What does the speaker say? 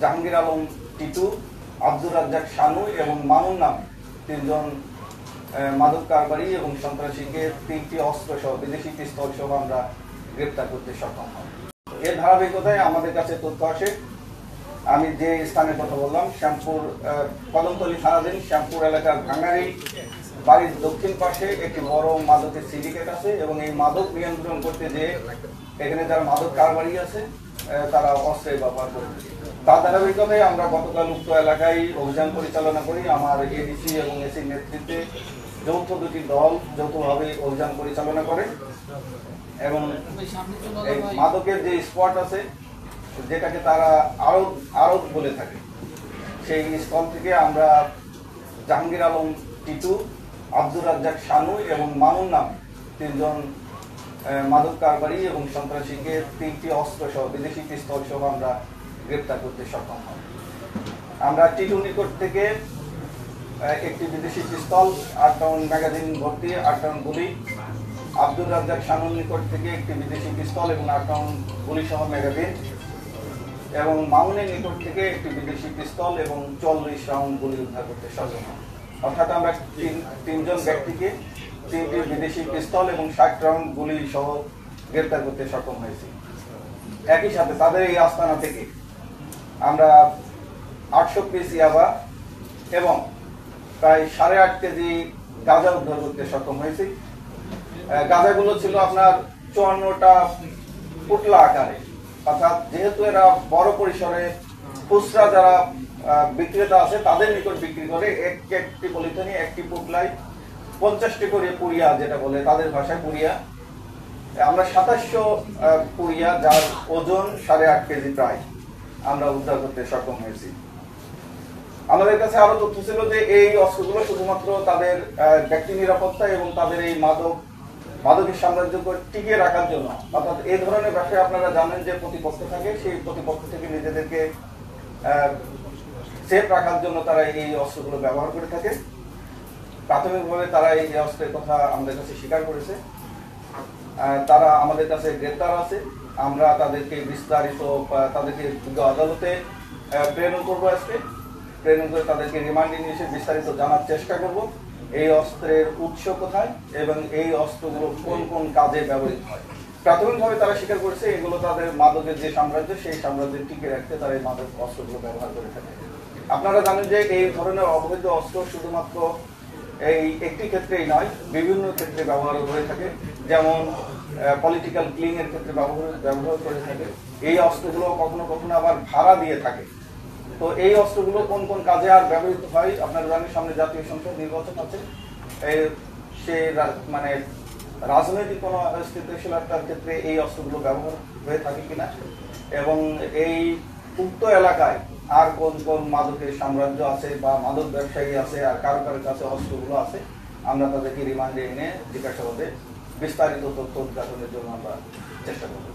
জাহাঙ্গীর আলম টিটু, আব্দুর রাজ্জাক শানু এবং মামুন নামে তিনজন মাদক কারবারি এবং সন্ত্রাসীকে 3টি অস্ত্র সহ বিদেশি পিস্তল সহ আমরা গ্রেপ্তার করতে সক্ষম হই। এর ধারাবাহিকতায় আমাদের কাছে তথ্য আসে। আমি যে স্থানের কথা বললাম, শ্যামপুর কদমতলী থানাধীন শ্যামপুর এলাকার ভাঙ্গারি বাড়ির দক্ষিণ পাশে একটি বড় মাদকের সিন্ডিকেট আছে এবং এই মাদক নিয়ন্ত্রণ করতে যে এখানে যারা মাদক কারবারি আছে তারা অস্ত্রের ব্যবহার করে। তার ধারাবাহিকতায় আমরা গতকাল উক্ত এলাকায় অভিযান পরিচালনা করি। আমার এডিসি এবং এসির নেতৃত্বে যৌথ দুটি দল যৌথভাবে অভিযান পরিচালনা করে এবং এই মাদকের যে স্পট আছে যেটাকে তারা আড়ত বলে থাকে, সেই স্থল থেকে আমরা জাহাঙ্গীর আলম টিটু, আব্দুর রাজ্জাক শানু এবং মামুন নামে তিনজন মাদক কারবারি এবং সন্ত্রাসীকে 3টি অস্ত্র সহ বিদেশি পিস্তল সহ আমরা গ্রেপ্তার করতে সক্ষম হই। আমরা টিটু নিকট থেকে একটি বিদেশি পিস্তল, 8 রাউন্ড ম্যাগাজিন ভর্তি 8 রাউন্ড গুলি, আব্দুর রাজ্জাক শানুর নিকট থেকে একটি বিদেশি পিস্তল এবং 8 রাউন্ড গুলি সহ ম্যাগাজিন এবং মামুনের নিকট থেকে একটি বিদেশি পিস্তল এবং 40 রাউন্ড গুলি উদ্ধার করতে সক্ষম হই। অর্থাৎ আমরা তিনজন ব্যক্তিকে 3টি বিদেশি পিস্তল এবং 60 রাউন্ড গুলি সহ গ্রেপ্তার করতে সক্ষম হয়েছি। একই সাথে তাদের এই আস্তানা থেকে আমরা 800 পিস ইয়াবা এবং প্রায় 8.5 কেজি গাঁজা উদ্ধার করতে সক্ষম হয়েছি। গাঁজাগুলো ছিল আপনার 54টা পুটলা আকারে, অর্থাৎ যেহেতু এরা বড় পরিসরে খুচরা যারা বিক্রেতা আছে তাদের নিকট বিক্রি করে একটি পলিথিনে একটি পুটলায় 50টি করে পুরিয়া, যেটা বলে তাদের ভাষায় পুরিয়া, আমরা 2700 পুরিয়া যার ওজন 8.5 কেজি প্রায় আমরা উদ্ধার করতে সক্ষম হয়েছি। আমাদের কাছে আরো তথ্য ছিল যে এই অস্ত্রগুলো শুধুমাত্র তাদের ব্যক্তি নিরাপত্তা এবং তাদের এই মাদকের সাম্রাজ্যকে টিকিয়ে রাখার জন্য, অর্থাৎ এই ধরনের ব্যবসায় আপনারা জানেন যে প্রতিপক্ষ থাকে, সেই প্রতিপক্ষ থেকে নিজেদেরকে সেফ রাখার জন্য তারা এই অস্ত্রগুলো ব্যবহার করে থাকে। প্রাথমিকভাবে তারা এই অস্ত্রের কথা আমাদের কাছে স্বীকার করেছে। তারা আমাদের কাছে গ্রেপ্তার আছে। আমরা তাদেরকে বিস্তারিত তাদেরকে আদালতে প্রেরণ করবো। আজকে প্রেরণ করে তাদেরকে রিমান্ডে নিয়ে এসে বিস্তারিত জানার চেষ্টা করব এই অস্ত্রের উৎস কোথায় এবং এই অস্ত্রগুলো কোন কোন কাজে ব্যবহৃত হয়। প্রাথমিকভাবে তারা স্বীকার করেছে এগুলো তাদের মাদকের যে সাম্রাজ্য, সেই সাম্রাজ্য টিকে রাখতে তারা এই মাদক অস্ত্রগুলো ব্যবহার করে থাকে। আপনারা জানেন যে এই ধরনের অবৈধ অস্ত্র শুধুমাত্র এই একটি ক্ষেত্রেই নয়, বিভিন্ন ক্ষেত্রে ব্যবহার হয়ে থাকে। যেমন পলিটিক্যাল ক্লিং এর ক্ষেত্রে ব্যবহার করে থাকে। এই অস্ত্রগুলো কখনো কখনো আবার ভাড়া দিয়ে থাকে। তো এই অস্ত্রগুলো কোন কোন কাজে আর ব্যবহৃত হয় আপনারা জানেন, সামনে জাতীয় সংসদ নির্বাচন আছে, সে মানে রাজনৈতিক কোনো স্থিতিশীলতার ক্ষেত্রে এই অস্ত্রগুলো ব্যবহার হয়ে থাকে কিনা এবং এই উক্ত এলাকায় আর কোন কোন মাদকের সাম্রাজ্য আছে বা মাদক ব্যবসায়ী আছে আর কারো কারো কাছে অস্ত্রগুলো আছে, আমরা তাদেরকে রিমান্ডে এনে জিজ্ঞাসাবাদে বিস্তারিত তথ্য উদ্ঘাটনের জন্য আমরা চেষ্টা করব।